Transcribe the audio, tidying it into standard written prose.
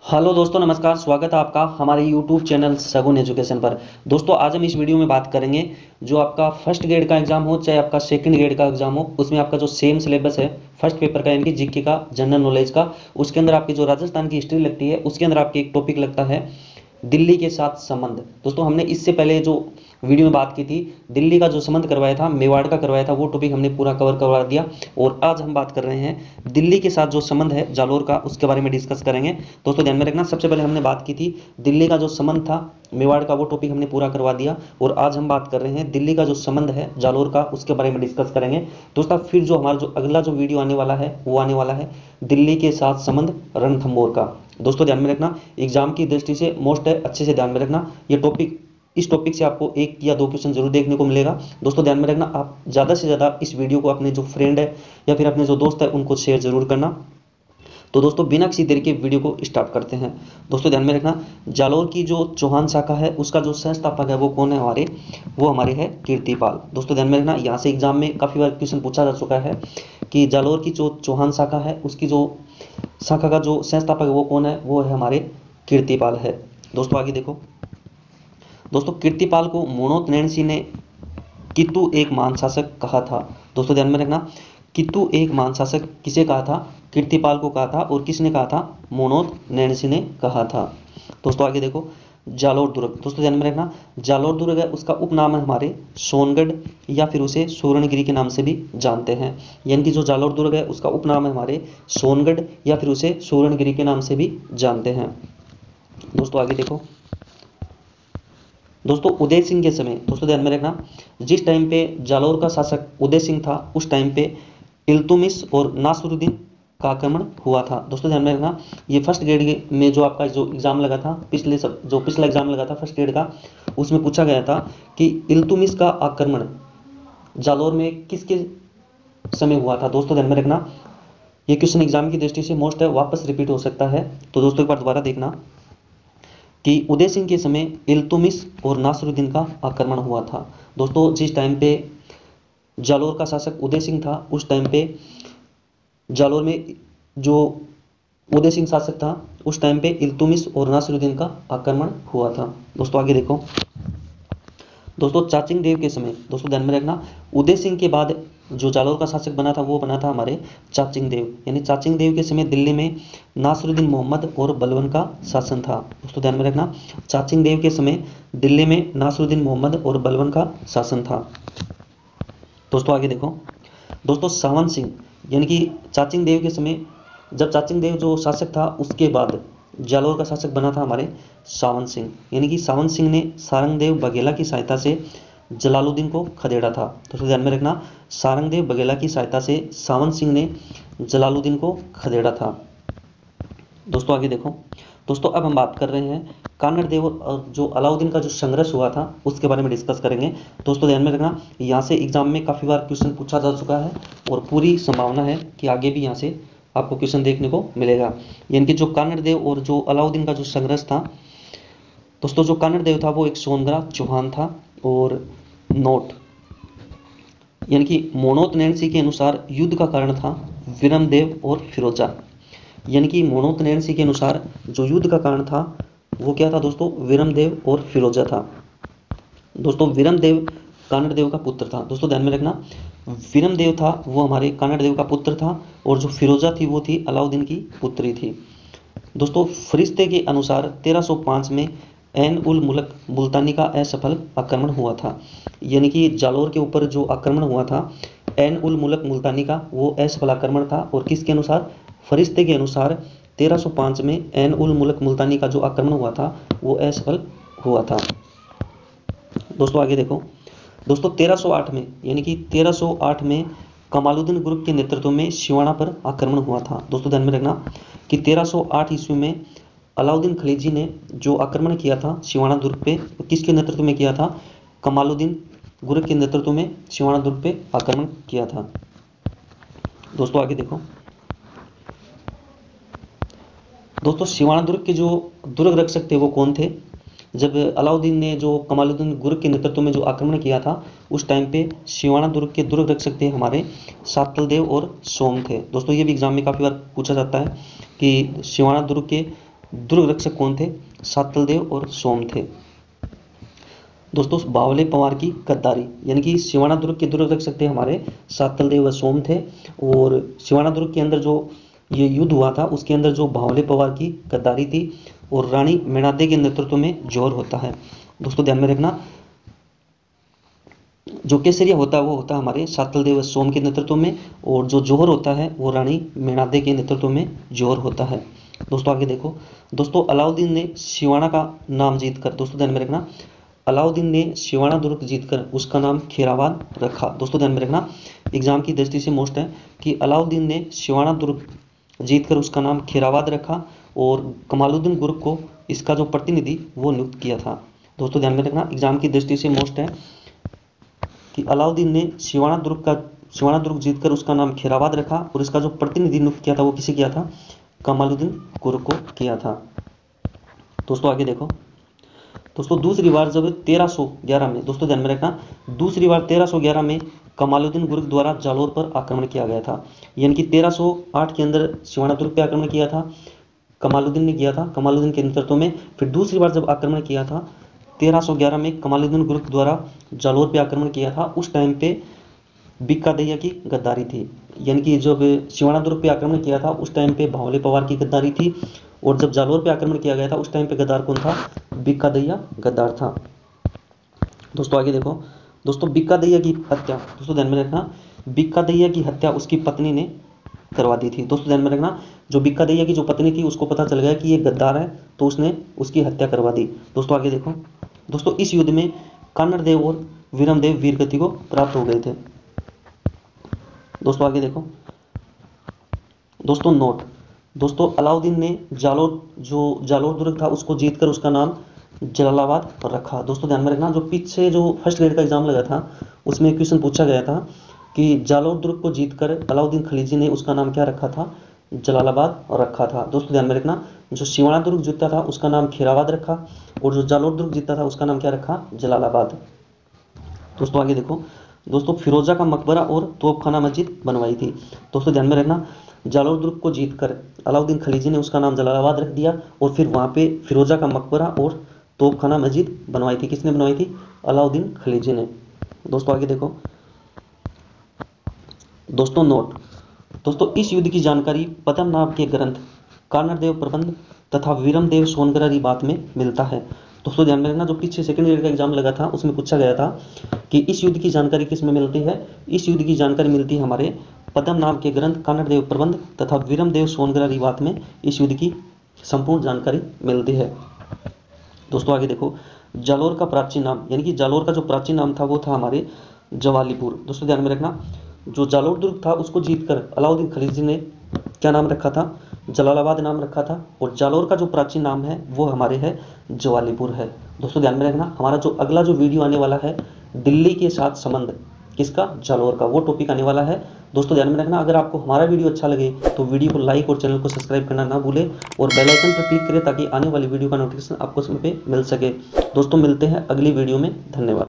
Hello दोस्तों, नमस्कार। स्वागत है आपका हमारे यूट्यूब चैनल सगुन एजुकेशन पर। दोस्तों, आज हम इस वीडियो में बात करेंगे जो आपका फर्स्ट ग्रेड का एग्जाम हो चाहे आपका सेकंड ग्रेड का एग्जाम हो, उसमें आपका जो सेम सिलेबस है फर्स्ट पेपर का, यानी कि जीके का, जनरल नॉलेज का, उसके अंदर आपकी जो राजस्थान की हिस्ट्री लगती है उसके अंदर आपके एक टॉपिक लगता है दिल्ली के साथ संबंध। दोस्तों, हमने इससे पहले जो वीडियो में बात की थी, दिल्ली का जो संबंध करवाया था, मेवाड़ का करवाया था, वो टॉपिक हमने पूरा कवर करवा दिया। और आज हम बात कर रहे हैं दिल्ली के साथ जो संबंध है जालोर का, उसके बारे में डिस्कस करेंगे। दोस्तों, ध्यान में रखना, सबसे पहले हमने बात की थी दिल्ली का जो संबंध था मेवाड़ का, वो टॉपिक हमने पूरा करवा दिया। और आज हम बात कर रहे हैं दिल्ली का जो संबंध है जालोर का, उसके बारे में डिस्कस करेंगे। दोस्तों, फिर जो हमारा जो अगला जो वीडियो आने वाला है वो आने वाला है दिल्ली के साथ संबंध रणथंभौर का। दोस्तों, ध्यान में रखना, एग्जाम की दृष्टि से मोस्ट है, अच्छे से ध्यान में रखना। ये टॉपिक, इस टॉपिक से आपको एक या दो क्वेश्चन जरूर देखने को मिलेगा। दोस्तों, ध्यान में रखना, आप ज़्यादा से ज़्यादा इस वीडियो को अपने जो फ्रेंड है या फिर अपने जो दोस्त है उनको शेयर जरूर करना। तो दोस्तों, बिना किसी देरी के वीडियो को स्टार्ट करते हैं। दोस्तों, ध्यान में रखना, जालोर की जो चौहान शाखा है उसका जो संस्थापक है वो कौन है हमारे, वो हमारे है कीर्तिपाल। दोस्तों, ध्यान में रखना, यहाँ से एग्जाम में काफ़ी बार क्वेश्चन पूछा जा चुका है कि जालोर की जो चौहान शाखा है उसकी जो शाखा का जो संस्थापक है वो कौन है, वो है हमारे कीर्तिपाल है। दोस्तों, आगे देखो। दोस्तों, कीर्तिपाल को मोणोत नैणसी ने कितु एक महान शासक कहा था। दोस्तों, ध्यान में रखना, कितु एक महान शासक किसे कहा था, कीर्तिपाल को कहा था। और किसने कहा था, मोणोत नैणसी ने कहा था। दोस्तों, आगे देखो, जालोर दुर्ग। दोस्तों, ध्यान में रखना, जालोर दुर्ग है उसका उपनाम है हमारे सोनगढ़, या फिर उसे सूरणगिरी के नाम से भी जानते हैं। यानी कि जो जालोर दुर्ग है उसका उपनाम है हमारे सोनगढ़, या फिर उसे सूरणगिरी के नाम से भी जानते हैं। दोस्तों, आगे देखो। दोस्तों, उदय सिंह के समय, दोस्तों ध्यान में रखना, जिस टाइम पे जालोर का शासक उदय सिंह था उस टाइम पे इल्तुमिश और नासरुद्दीन का आक्रमण हुआ था। दोस्तों, ध्यान में रखना, ये फर्स्ट ग्रेड में जो आपका जो एग्जाम लगा था, जो पिछला एग्जाम लगा था फर्स्ट ग्रेड का, उसमें पूछा गया था कि इल्तुमिश का आक्रमण जालोर में किसके समय हुआ था। दोस्तों, ध्यान में रखना, ये क्वेश्चन एग्जाम की दृष्टि से मोस्ट है, वापस रिपीट हो सकता है। तो दोस्तों, एक बार दोबारा देखना कि उदय सिंह के समय इल्तुमिश और नासरुद्दीन का आक्रमण हुआ था। दोस्तों, जिस टाइम पे जालोर का शासक उदय सिंह था उस टाइम पे जालोर में जो उदय सिंह शासक था उस टाइम पे इल्तुमिश और नासरुद्दीन का आक्रमण हुआ था। दोस्तों, आगे देखो। दोस्तों, चाचिंग देव के समय, दोस्तों ध्यान में रखना, उदय सिंह के बाद जो जालोर का शासक बना था वो बना था हमारे चाचिंग देव। यानी चाचिंग देव के समय दिल्ली में नासरुद्दीन मोहम्मद और बलबन का शासन था। दोस्तों, ध्यान में रखना, चाचिंग देव के समय दिल्ली में नासरुद्दीन मोहम्मद और बलबन का शासन था। दोस्तों, आगे देखो। दोस्तों, सावन सिंह, यानी कि चाचिंग देव के समय, जब चाचिंग देव जो शासक था उसके बाद जालोर का शासक बना था हमारे सावन सिंह। यानी कि सावन सिंह ने सारंगदेव बघेला की सहायता से जलालुद्दीन को खदेड़ा था। दोस्तों, ध्यान में रखना, सारंगदेव बघेला की सहायता से सावन सिंह ने जलालुद्दीन को खदेड़ा था। दोस्तों, आगे देखो। दोस्तों, अब हम बात कर रहे हैं कानड़ देव और जो अलाउद्दीन का जो संघर्ष हुआ था उसके बारे में डिस्कस करेंगे। दोस्तों, ध्यान में रखना, यहाँ से एग्जाम में काफ़ी बार क्वेश्चन पूछा जा चुका है और पूरी संभावना है कि आगे भी यहाँ से आपको क्वेश्चन देखने को मिलेगा। यानी कि जो कानड़ देव और जो अलाउद्दीन का जो संघर्ष था, दोस्तों जो कानड़ देव था वो एक सोनगरा चौहान था। और नोट, यानी कि मोणोत नैणसी के अनुसार युद्ध का कारण था विरमदेव और फिरोजा। यानी कि मोणोत नैणसी के अनुसार जो युद्ध का कारण था वो क्या था दोस्तों, विरमदेव और फिरोजा था। दोस्तों, विरमदेव कानड़ देव का पुत्र था। दोस्तों, ध्यान में रखना, विरमदेव था वो हमारे कानड़ देव का पुत्र था, और जो फिरोजा थी वो थी अलाउद्दीन की पुत्री थी। दोस्तों, फरिश्ते के अनुसार 1305 में ऐन उल मुल्क मुल्तानी का असफल आक्रमण हुआ था। यानी कि जालोर के ऊपर जो आक्रमण हुआ था ऐन उल मुल्क मुल्तानी का, वो असफल आक्रमण था। और किसके अनुसार, फरिश्ते के अनुसार 1305 में ऐन उल मुल्क मुल्तानी का जो आक्रमण हुआ था वो असफल हुआ था। दोस्तों, आगे देखो। दोस्तों, 1308 में, यानी कि 1308 में कमालुद्दीन गुरुक के नेतृत्व में सिवाना पर आक्रमण हुआ था। दोस्तों, ध्यान में रखना कि 1308 ईस्वी में अलाउद्दीन खिलजी ने जो आक्रमण किया था सिवाना दुर्ग पे, किसके नेतृत्व में किया था, कमालुद्दीन गुरुक के नेतृत्व में सिवाना दुर्ग पे आक्रमण किया था। दोस्तों, आगे देखो। दोस्तों, सिवाना दुर्ग के जो दुर्ग रक्षक थे वो कौन थे, जब अलाउद्दीन ने जो कमालुद्दीन गुरुक के नेतृत्व में जो आक्रमण किया था उस टाइम पे सिवाना दुर्ग के दुर्ग रक्षक थे हमारे सातल देव और सोम थे। दोस्तों, ये भी एग्जाम में काफ़ी बार पूछा जाता है कि सिवाना दुर्ग के दुर्ग रक्षक कौन थे? सातलदेव और सोम थे। दोस्तों बावले पंवार की गद्दारी, यानी कि सिवाना दुर्ग के दुर्ग रक्षक थे हमारे सातलदेव व सोम थे, और सिवाना दुर्ग के अंदर जो ये युद्ध हुआ था उसके अंदर जो बावले पंवार की गद्दारी थी और रानी मेणादे के नेतृत्व में जोहर होता है। दोस्तों ध्यान में रखना, जो केसरिया होता है वो होता है हमारे सातलदेव व सोम के नेतृत्व में, और जो जोहर होता है वो रानी मेणादे के नेतृत्व में जोहर होता है। दोस्तों आगे देखो, दोस्तों अलाउद्दीन ने सिवाना का नाम जीतकर, दोस्तों ध्यान में रखना, अलाउद्दीन ने सिवाना दुर्ग जीतकर उसका नाम खैराबाद रखा। दोस्तों ध्यान में रखना, एग्जाम की दृष्टि से मोस्ट है कि अलाउद्दीन ने सिवाना दुर्ग जीतकर उसका नाम खैराबाद रखा और कमालुद्दीन गुर्क को इसका जो प्रतिनिधि वो नियुक्त किया था। दोस्तों ध्यान में रखना, एग्जाम की दृष्टि से मोस्ट है कि अलाउद्दीन ने सिवाना दुर्ग जीतकर उसका नाम खैराबाद रखा और इसका जो प्रतिनिधि नियुक्त किया था वो किसे किया था? कमालुद्दीन गुर्क को किया था। दोस्तों आगे देखो, दोस्तों दूसरी बार जब 1311 में, दोस्तों ध्यान में रखना, दूसरी बार 1311 में कमालुद्दीन गुर्क द्वारा जालोर पर आक्रमण किया गया था, यानी कि 1308 के अंदर सिवाना दुर्ग पे आक्रमण किया था, कमालुद्दीन ने किया था, कमालुद्दीन के नेतृत्व में। फिर दूसरी बार जब आक्रमण किया था 1311 में कमालुद्दीन गुर्क द्वारा जालोर पे आक्रमण किया था, उस टाइम पे बिक्का दैया की गद्दारी थी, यानी कि जब सिवाना दुर्ग पे आक्रमण किया था उस टाइम पे बावले पंवार की गद्दारी थी, और जब जालोर पे आक्रमण किया गया था उस टाइम पे गद्दार कौन था? बिक्का दैया गद्दार था। दोस्तों आगे देखो, दोस्तों बिक्का दैया की हत्या, दोस्तों ध्यान में रखना, बिक्का दैया की हत्या उसकी पत्नी ने करवा दी थी। दोस्तों ध्यान में रखना, जो बिक्का दैया की जो पत्नी थी उसको पता चल गया कि ये गद्दार है तो उसने उसकी हत्या करवा दी। दोस्तों आगे देखो, दोस्तों इस युद्ध में कान्नड़देव और वीरमदेव वीरगति को प्राप्त हो गए थे। दोस्तों आगे देखो, दोस्तों नोट, दोस्तों अलाउद्दीन ने जालोर दुर्ग था उसको जीतकर उसका नाम जलालाबाद रखा। दोस्तों ध्यान में रखना, जो पीछे जो फर्स्ट ग्रेड का एग्जाम लगा था उसमें क्वेश्चन पूछा गया था कि जालोर दुर्ग को जीतकर अलाउद्दीन खिलजी ने उसका नाम क्या रखा था? जलालाबाद रखा था। दोस्तों ध्यान में रखना, जो सिवाना दुर्ग जीता था उसका नाम खैराबाद रखा और जो जालोर दुर्ग जीता था उसका नाम क्या रखा? जलालाबाद। दोस्तों आगे देखो, दोस्तों फिरोजा का मकबरा और तोपखाना मस्जिद बनवाई थी। दोस्तों ध्यान में रखना, जालोर दुर्ग को जीतकर अलाउद्दीन खिलजी ने उसका नाम जलालाबाद रख दिया और फिर वहाँ पे फिरोजा का मकबरा और तोपखाना मस्जिद बनवाई थी। किसने बनवाई थी? अलाउद्दीन खिलजी ने। दोस्तों आगे देखो, दोस्तों नोट, दोस्तों इस युद्ध की जानकारी पद्मनाभ के ग्रंथ कान्नड़देव प्रबंध तथा वीरमदेव सोनगरारी बात में मिलता है। दोस्तों ध्यान में रखना, जो पीछे सेकंड ईयर का एग्जाम लगा था उसमें पूछा गया था कि इस युद्ध की जानकारी किस में मिलती है? इस युद्ध की जानकारी मिलती है हमारे पद्मनाभ के ग्रंथ कान्नड़देव प्रबंध तथा वीरमदेव सोनगरारी बात में इस युद्ध की संपूर्ण जानकारी मिलती है। दोस्तों आगे देखो, जालोर का प्राचीन नाम, यानी कि जालोर का जो प्राचीन नाम था वो था हमारे जवालीपुर। दोस्तों ध्यान में रखना, जो जालोर दुर्ग था उसको जीतकर अलाउद्दीन खिलजी ने क्या नाम रखा था? जलालाबाद नाम रखा था, और जालोर का जो प्राचीन नाम है वो हमारे है जवालीपुर है। दोस्तों ध्यान में रखना, हमारा जो अगला जो वीडियो आने वाला है दिल्ली के साथ संबंध किसका? जालोर का, वो टॉपिक आने वाला है। दोस्तों ध्यान में रखना, अगर आपको हमारा वीडियो अच्छा लगे तो वीडियो को लाइक और चैनल को सब्सक्राइब करना ना भूले और बेल आइकन पर क्लिक करें ताकि आने वाली वीडियो का नोटिफिकेशन आपको समय पे मिल सके। दोस्तों मिलते हैं अगली वीडियो में, धन्यवाद।